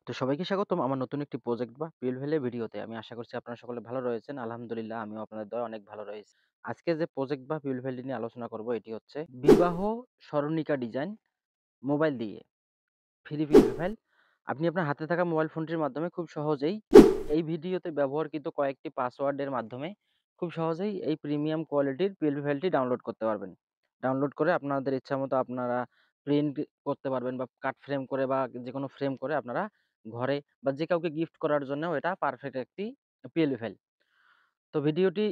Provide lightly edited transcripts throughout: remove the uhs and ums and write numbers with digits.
তো সবাইকে স্বাগতম আমার নতুন একটি প্রজেক্ট বা পিএলভিএল ভিডিওতে। আমি আশা করছি আপনারা সকলে ভালো রয়েছেন। আলহামদুলিল্লাহ আমিও আপনাদের দয়ায় অনেক ভালো রয়েছি। আজকে যে প্রজেক্ট বা পিএলভিএল নিয়ে আলোচনা করব এটি হচ্ছে বিবাহ স্মরণিকা ডিজাইন মোবাইল দিয়ে ফ্রি পিএলভিএল। আপনি আপনার হাতে থাকা মোবাইল ফোনটির মাধ্যমে খুব সহজেই এই ভিডিওতে ব্যবহৃত কয়েকটি পাসওয়ার্ডের মাধ্যমে খুব সহজেই এই প্রিমিয়াম কোয়ালিটির পিএলভিএলটি ডাউনলোড করতে পারবেন। ডাউনলোড করে আপনাদের ইচ্ছামতো আপনারা প্রিন্ট করতে পারবেন বা কাট ফ্রেম করে বা যেকোনো ফ্রেম করে আপনারা ঘরে বা যে কাউকে গিফট করার জন্যও এটা পারফেক্ট একটি পিএলভি ফাইল। তো ভিডিওটি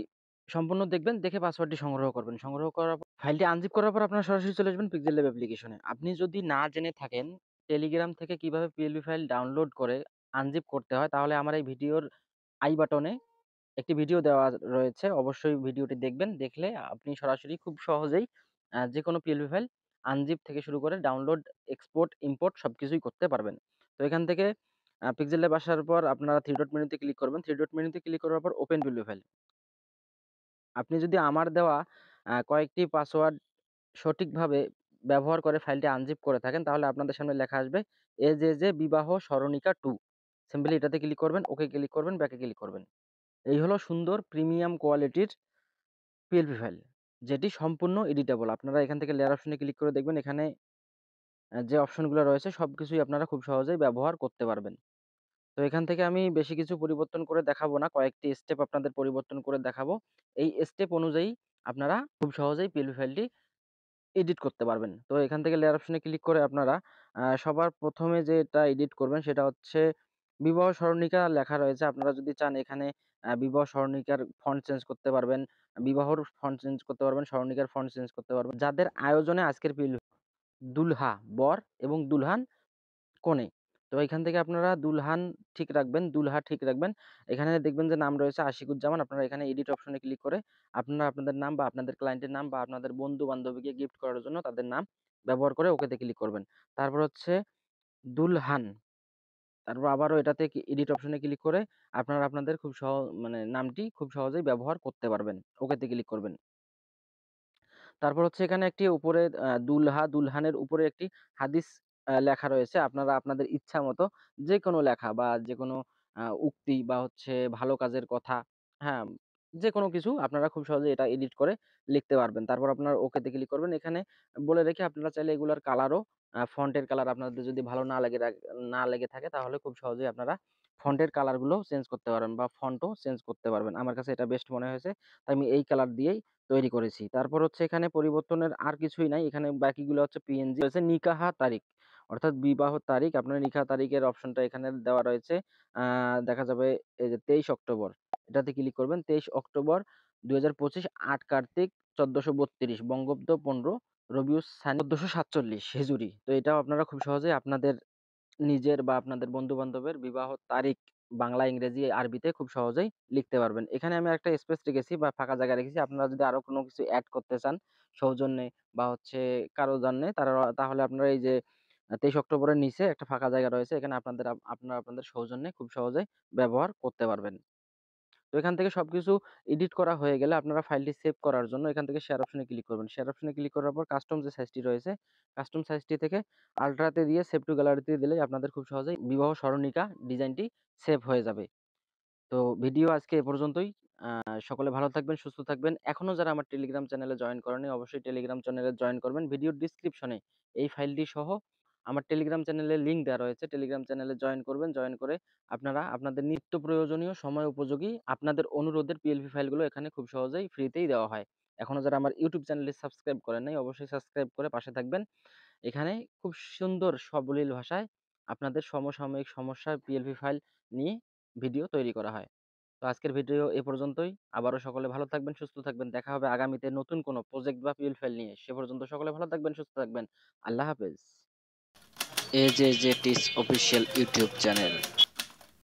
সম্পূর্ণ দেখবেন, দেখে পাসওয়ার্ডটি সংগ্রহ করবেন। সংগ্রহ করার পর ফাইলটি আনজিপ করার পর আপনারা সরাসরি চলে আসবেন পিক্সেল ল্যাব অ্যাপ্লিকেশনে। আপনি যদি না জেনে থাকেন টেলিগ্রাম থেকে কিভাবে পিএলভি ফাইল ডাউনলোড করে আনজিপ করতে হয়, তাহলে আমার এই ভিডিওর আই বাটনে একটি ভিডিও দেওয়া রয়েছে। অবশ্যই ভিডিওটি দেখবেন। দেখলে আপনি সরাসরি খুব সহজেই যেকোনো পিএলভি ফাইল আনজিপ থেকে শুরু করে ডাউনলোড, এক্সপোর্ট, ইম্পোর্ট সবকিছুই করতে পারবেন। তো এখান থেকে পিক্সেল ল্যাব আসার পর আপনারা 3 ডট মেনুতে ক্লিক করবেন। 3 ডট মেনুতে ক্লিক করার পর ওপেন পিএলভি ফাইল। আপনি যদি আমার দেওয়া কয়েকটি পাসওয়ার্ড সঠিকভাবে ব্যবহার করে ফাইলটি আনজিপ করে থাকেন, তাহলে আপনাদের সামনে লেখা আসবে এজেজে বিবাহ স্মরণিকা 2। সিম্পলি এটাতে ক্লিক করবেন, ওকে ক্লিক করবেন, ব্যাকে ক্লিক করবেন। এই হলো সুন্দর প্রিমিয়াম কোয়ালিটির পিএলপি ফাইল, যেটি সম্পূর্ণ এডিটেবল। আপনারা এখান থেকে লেয়ার অপশনে ক্লিক করে দেখবেন এখানে যে অপশনগুলো রয়েছে সবকিছুই আপনারা খুব সহজেই ব্যবহার করতে পারবেন। তো এখান থেকে আমি বেশি কিছু পরিবর্তন করে দেখাবো না, কয়েকটি স্টেপ আপনাদের পরিবর্তন করে দেখাবো। এই স্টেপ অনুযায়ী আপনারা খুব সহজেই পিএলপি ফাইলটি এডিট করতে পারবেন। তো এখান থেকে লেয়ার অপশনে ক্লিক করে আপনারা সবার ১ম এ যেটা এডিট করবেন সেটা হচ্ছে বিবাহ স্মরণিকা লেখা রয়েছে। আপনারা যদি চান এখানে বিবাহ স্মরণিকার ফন্ট চেঞ্জ করতে পারবেন, বিবাহর ফন্ট চেঞ্জ করতে পারবেন, স্মরণিকার ফন্ট চেঞ্জ করতে পারবেন। যাদের আয়োজনে আজকের দুলহা, বর এবং দুলহান, কনে। তো এখান থেকে আপনারা দুলহান ঠিক রাখবেন, দুলহা ঠিক রাখবেন। এখানে দেখবেন যে নাম রয়েছে আশিকুজ্জামান। আপনারা এখানে এডিট অপশনে ক্লিক করে আপনারা আপনাদের নাম বা আপনাদের ক্লায়েন্টের নাম বা আপনাদের বন্ধু-বান্ধবীকে গিফট করার জন্য তাদের নাম ব্যবহার করে ওকেতে ক্লিক করবেন। তারপর হচ্ছে দুলহান। তারপর আবারও এটাতে এডিট অপশনে ক্লিক করে আপনারা আপনাদের খুব মানে নামটি খুব সহজেই ব্যবহার করতে পারবেন। ওকেতে ক্লিক করবেন। তারপর হচ্ছে এখানে একটি উপরে দুলহা, দুলহানের উপরে একটি হাদিস লেখা রয়েছে। আপনারা আপনাদের ইচ্ছামতো যেকোনো লেখা বা যেকোনো উক্তি বা হচ্ছে ভালো কাজের কথা, হ্যাঁ? যেকোনো কিছু আপনারা খুব সহজেই এটা এডিট করে লিখতে পারবেন। তারপর আপনার ওকেতে ক্লিক করবেন। এখানে বলে রেখে আপনারা চাইলে এগুলার কালারও ফন্টের কালার আপনাদের যদি ভালো না লেগে থাকে, তাহলে খুব সহজেই আপনারা ফন্টের কালারগুলো চেঞ্জ করতে পারবেন বা ফন্টও চেঞ্জ করতে পারবেন। আমার কাছে এটা বেস্ট মনে হয়েছে। তাই আমি এই কালার দিয়েই তৈরি করেছি। তারপর হচ্ছে এখানে পরিবর্তনের আর কিছুই নাই। এখানে বাকিগুলো হচ্ছে পিএনজি রয়েছে। নিকাহা তারিখ, অর্থাৎ বিবাহ তারিখ। আপনার নিকাহ তারিখের অপশনটা এখানে দেওয়া রয়েছে। আ দেখা যাবে এই যে ২৩ অক্টোবর। এটাতে ক্লিক করবেন। ২৩ অক্টোবর ২০২৫, ৮ কার্তিক ১৪৩২ বঙ্গাব্দ ১৫ রবিউস সানি ১৪৪৭ হিজরি। তো এটাও আপনারা খুব সহজেই আপনাদের নিজের বা আপনাদের বন্ধু-বান্ধবের বিবাহ তারিখ বাংলা, ইংরেজি, আরবিতে খুব সহজেই লিখতে পারবেন। এখানে আমি একটা স্পেস রেখেছি বা ফাঁকা জায়গা রেখেছি। আপনারা যদি আরো কোনো কিছু এড করতে চান সৌজন্যে বা হচ্ছে কারো জন্যে তাহলে আপনারা এই যে ২৩ অক্টোবরের নিচে একটা ফাঁকা জায়গা রয়েছে। এখানে আপনারা আপনাদের সৌজন্যে খুব সহজেই ব্যবহার করতে পারবেন। তো এখান থেকে সবকিছু এডিট করা হয়ে গেলে আপনারা ফাইলটি সেভ করার জন্য এখান থেকে শেয়ার অপশনে ক্লিক করবেন। শেয়ার অপশনে ক্লিক করার পর কাস্টম যে সাইজটি রয়েছে, কাস্টম সাইজটি থেকে আল্ট্রাতে দিয়ে সেভ টু গ্যালারিতে দিলেই আপনাদের খুব সহজেই বিবাহ স্মরণিকা ডিজাইনটি সেভ হয়ে যাবে। তো ভিডিও আজকে এ পর্যন্তই। সকলে ভালো থাকবেন, সুস্থ থাকবেন। এখনো যারা আমার টেলিগ্রাম চ্যানেলে জয়েন করেনি, অবশ্যই টেলিগ্রাম চ্যানেলে জয়েন করবেন। ভিডিওর ডেসক্রিপশনে এই ফাইলটি সহ আমার টেলিগ্রাম চ্যানেলের লিংক দেওয়া রয়েছে। টেলিগ্রাম চ্যানেলে জয়েন করবেন। জয়েন করে আপনারা আপনাদের নিত্য প্রয়োজনীয় সময় উপযোগী আপনাদের অনুরোধের পিএলপি ফাইলগুলো এখানে খুব সহজেই ফ্রিতেই দেওয়া হয়। এখনো যারা আমার ইউটিউব চ্যানেলটি সাবস্ক্রাইব করেন নাই, অবশ্যই সাবস্ক্রাইব করে পাশে থাকবেন। এখানে খুব সুন্দর সাবলীল ভাষায় আপনাদের সমসাময়িক সমস্যার পিএলপি ফাইল নিয়ে ভিডিও তৈরি করা হয়। তো আজকের ভিডিও এ পর্যন্তই। আবারও সকলে ভালো থাকবেন, সুস্থ থাকবেন। দেখা হবে আগামীতে নতুন কোনো প্রজেক্ট বা পিএল ফাইল নিয়ে। সে পর্যন্ত সকলে ভালো থাকবেন, সুস্থ থাকবেন। আল্লাহ হাফেজ। এজেজে টিচ অফিসিয়াল ইউটিউব চ্যানেল।